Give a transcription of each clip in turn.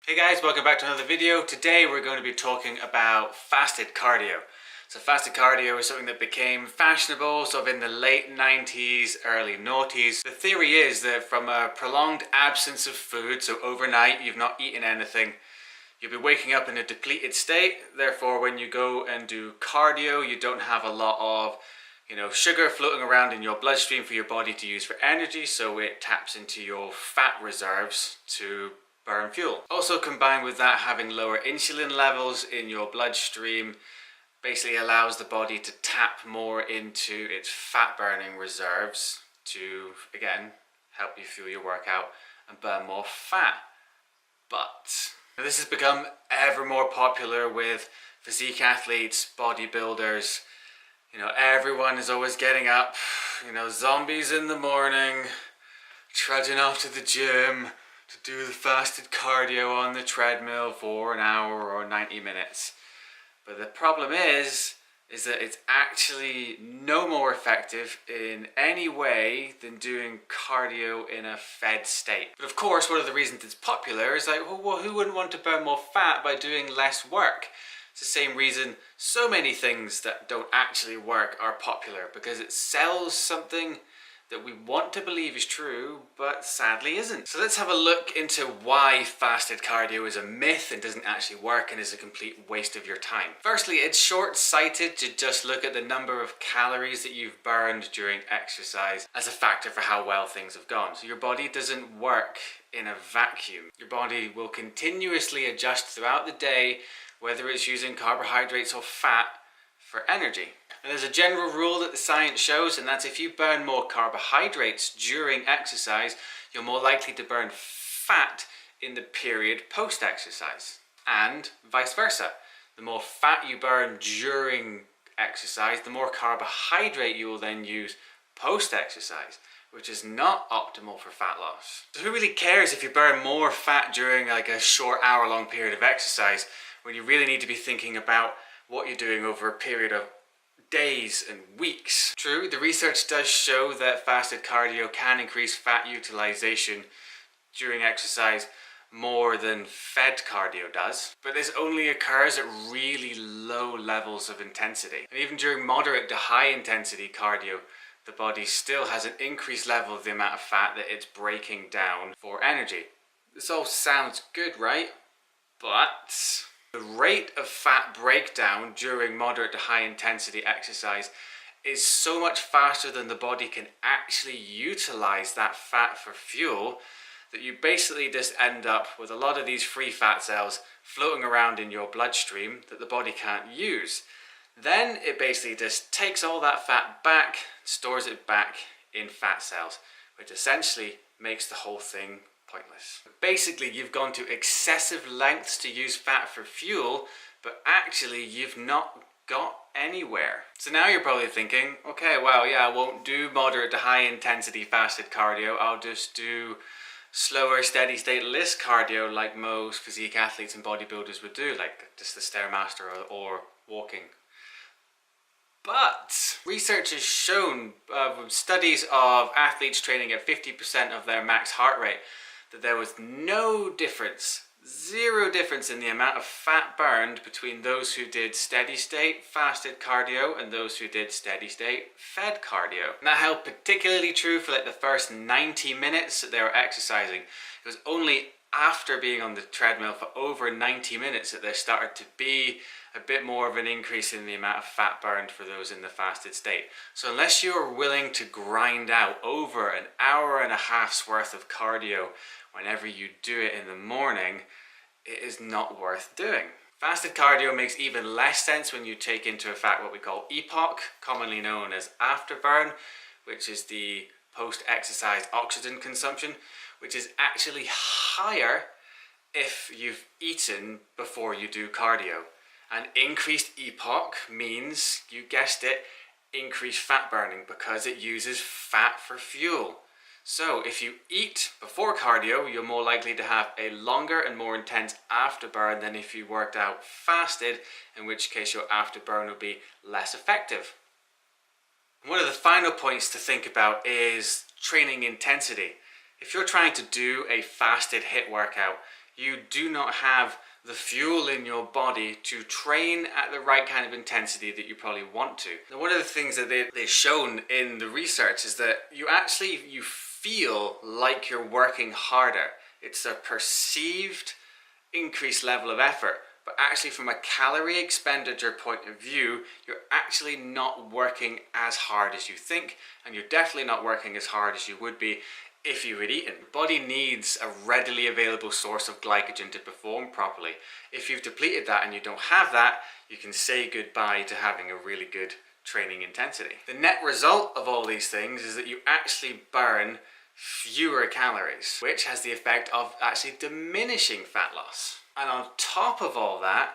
Hey guys, welcome back to another video. Today we're going to be talking about fasted cardio. So fasted cardio is something that became fashionable sort of in the late 90s, early noughties. The theory is that from a prolonged absence of food, so overnight you've not eaten anything, you'll be waking up in a depleted state. Therefore, when you go and do cardio, you don't have a lot of sugar floating around in your bloodstream for your body to use for energy, so it taps into your fat reserves to burn fuel. Also, combined with that, having lower insulin levels in your bloodstream basically allows the body to tap more into its fat burning reserves to, again, help you fuel your workout and burn more fat. But this has become ever more popular with physique athletes, bodybuilders. Everyone is always getting up, zombies in the morning, trudging off to the gym to do the fasted cardio on the treadmill for an hour or 90 minutes. But the problem is that it's actually no more effective in any way than doing cardio in a fed state. But of course, one of the reasons it's popular is well, who wouldn't want to burn more fat by doing less work? It's the same reason so many things that don't actually work are popular, because it sells something that we want to believe is true, but sadly isn't. So let's have a look into why fasted cardio is a myth and doesn't actually work and is a complete waste of your time. Firstly, it's short-sighted to just look at the number of calories that you've burned during exercise as a factor for how well things have gone. So your body doesn't work in a vacuum. Your body will continuously adjust throughout the day, whether it's using carbohydrates or fat for energy. And there's a general rule that the science shows, and that's if you burn more carbohydrates during exercise, you're more likely to burn fat in the period post-exercise. And vice versa. The more fat you burn during exercise, the more carbohydrate you will then use post-exercise, which is not optimal for fat loss. So who really cares if you burn more fat during like a short hour-long period of exercise, when you really need to be thinking about what you're doing over a period of days and weeks. True, the research does show that fasted cardio can increase fat utilization during exercise more than fed cardio does, but this only occurs at really low levels of intensity. And even during moderate to high intensity cardio, the body still has an increased level of the amount of fat that it's breaking down for energy. This all sounds good, right? But the rate of fat breakdown during moderate to high intensity exercise is so much faster than the body can actually utilize that fat for fuel that you basically just end up with a lot of these free fat cells floating around in your bloodstream that the body can't use. Then it basically just takes all that fat back, stores it back in fat cells, which essentially makes the whole thing pointless. Basically, you've gone to excessive lengths to use fat for fuel, but actually you've not got anywhere. So now you're probably thinking, okay, well, yeah, I won't do moderate to high intensity fasted cardio. I'll just do slower, steady state list cardio like most physique athletes and bodybuilders would do, like just the Stairmaster or walking. But research has shown, studies of athletes training at 50% of their max heart rate, that there was no difference, zero difference in the amount of fat burned between those who did steady state fasted cardio and those who did steady state fed cardio. And that held particularly true for like the first 90 minutes that they were exercising. It was only after being on the treadmill for over 90 minutes that there started to be a bit more of an increase in the amount of fat burned for those in the fasted state. So unless you're willing to grind out over an hour and a half's worth of cardio whenever you do it in the morning, it is not worth doing. Fasted cardio makes even less sense when you take into effect what we call EPOC, commonly known as afterburn, which is the post-exercise oxygen consumption, which is actually higher if you've eaten before you do cardio. And increased EPOC means, you guessed it, increased fat burning because it uses fat for fuel. So if you eat before cardio, you're more likely to have a longer and more intense afterburn than if you worked out fasted, in which case your afterburn will be less effective. One of the final points to think about is training intensity. If you're trying to do a fasted HIIT workout, you do not have the fuel in your body to train at the right kind of intensity that you probably want to. Now, one of the things that they've shown in the research is that you feel like you're working harder. It's a perceived increased level of effort, but actually from a calorie expenditure point of view, you're actually not working as hard as you think, and you're definitely not working as hard as you would be if you had eaten. The body needs a readily available source of glycogen to perform properly. If you've depleted that and you don't have that, you can say goodbye to having a really good training intensity. The net result of all these things is that you actually burn fewer calories, which has the effect of actually diminishing fat loss. And on top of all that,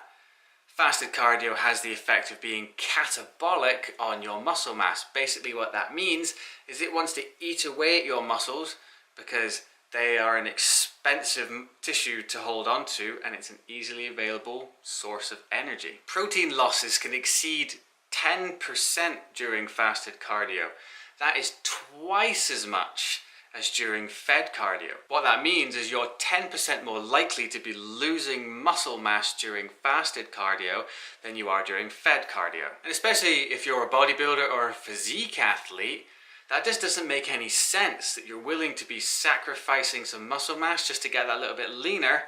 fasted cardio has the effect of being catabolic on your muscle mass. Basically what that means is it wants to eat away at your muscles because they are an expensive tissue to hold on to, and it's an easily available source of energy. Protein losses can exceed 10% during fasted cardio. That is twice as much as during fed cardio. What that means is you're 10% more likely to be losing muscle mass during fasted cardio than you are during fed cardio. And especially if you're a bodybuilder or a physique athlete, that just doesn't make any sense that you're willing to be sacrificing some muscle mass just to get that little bit leaner.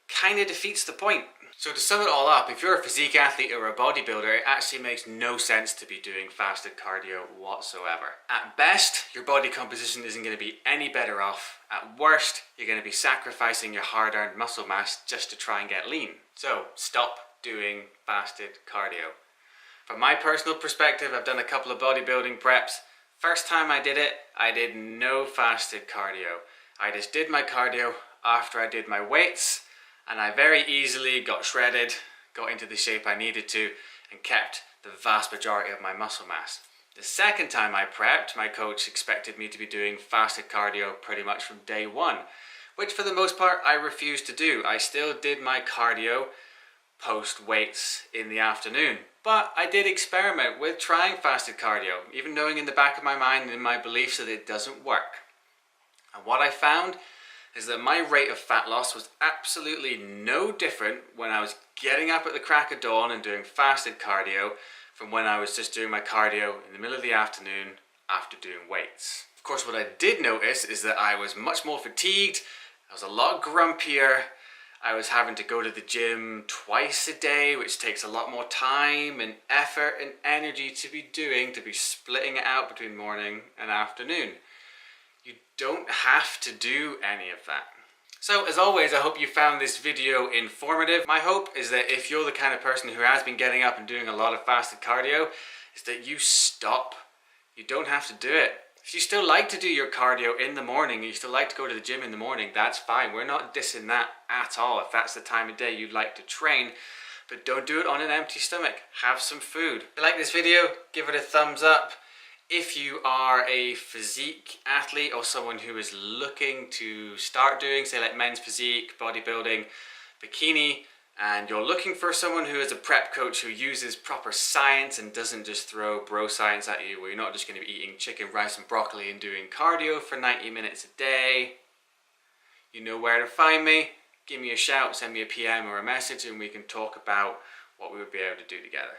Kind of defeats the point. So to sum it all up, if you're a physique athlete or a bodybuilder, it actually makes no sense to be doing fasted cardio whatsoever. At best, your body composition isn't going to be any better off. At worst, you're going to be sacrificing your hard-earned muscle mass just to try and get lean. So stop doing fasted cardio. From my personal perspective, I've done a couple of bodybuilding preps. First time I did no fasted cardio. I just did my cardio after I did my weights, and I very easily got shredded, got into the shape I needed to, and kept the vast majority of my muscle mass. The second time I prepped, my coach expected me to be doing fasted cardio pretty much from day one, which for the most part I refused to do. I still did my cardio post weights in the afternoon. But I did experiment with trying fasted cardio, even knowing in the back of my mind and in my beliefs that it doesn't work. And what I found is that my rate of fat loss was absolutely no different when I was getting up at the crack of dawn and doing fasted cardio from when I was just doing my cardio in the middle of the afternoon after doing weights. Of course, what I did notice is that I was much more fatigued, I was a lot grumpier, I was having to go to the gym twice a day, which takes a lot more time and effort and energy to be doing, to be splitting it out between morning and afternoon. You don't have to do any of that. So as always, I hope you found this video informative. My hope is that if you're the kind of person who has been getting up and doing a lot of fasted cardio, is that you stop. You don't have to do it. If you still like to do your cardio in the morning, you still like to go to the gym in the morning, that's fine. We're not dissing that at all. If that's the time of day you'd like to train, but don't do it on an empty stomach. Have some food. If you like this video, give it a thumbs up. If you are a physique athlete or someone who is looking to start doing, say like men's physique, bodybuilding, bikini, and you're looking for someone who is a prep coach who uses proper science and doesn't just throw bro science at you, where you're not just going to be eating chicken, rice and broccoli and doing cardio for 90 minutes a day, you know where to find me. Give me a shout, send me a PM or a message, and we can talk about what we would be able to do together.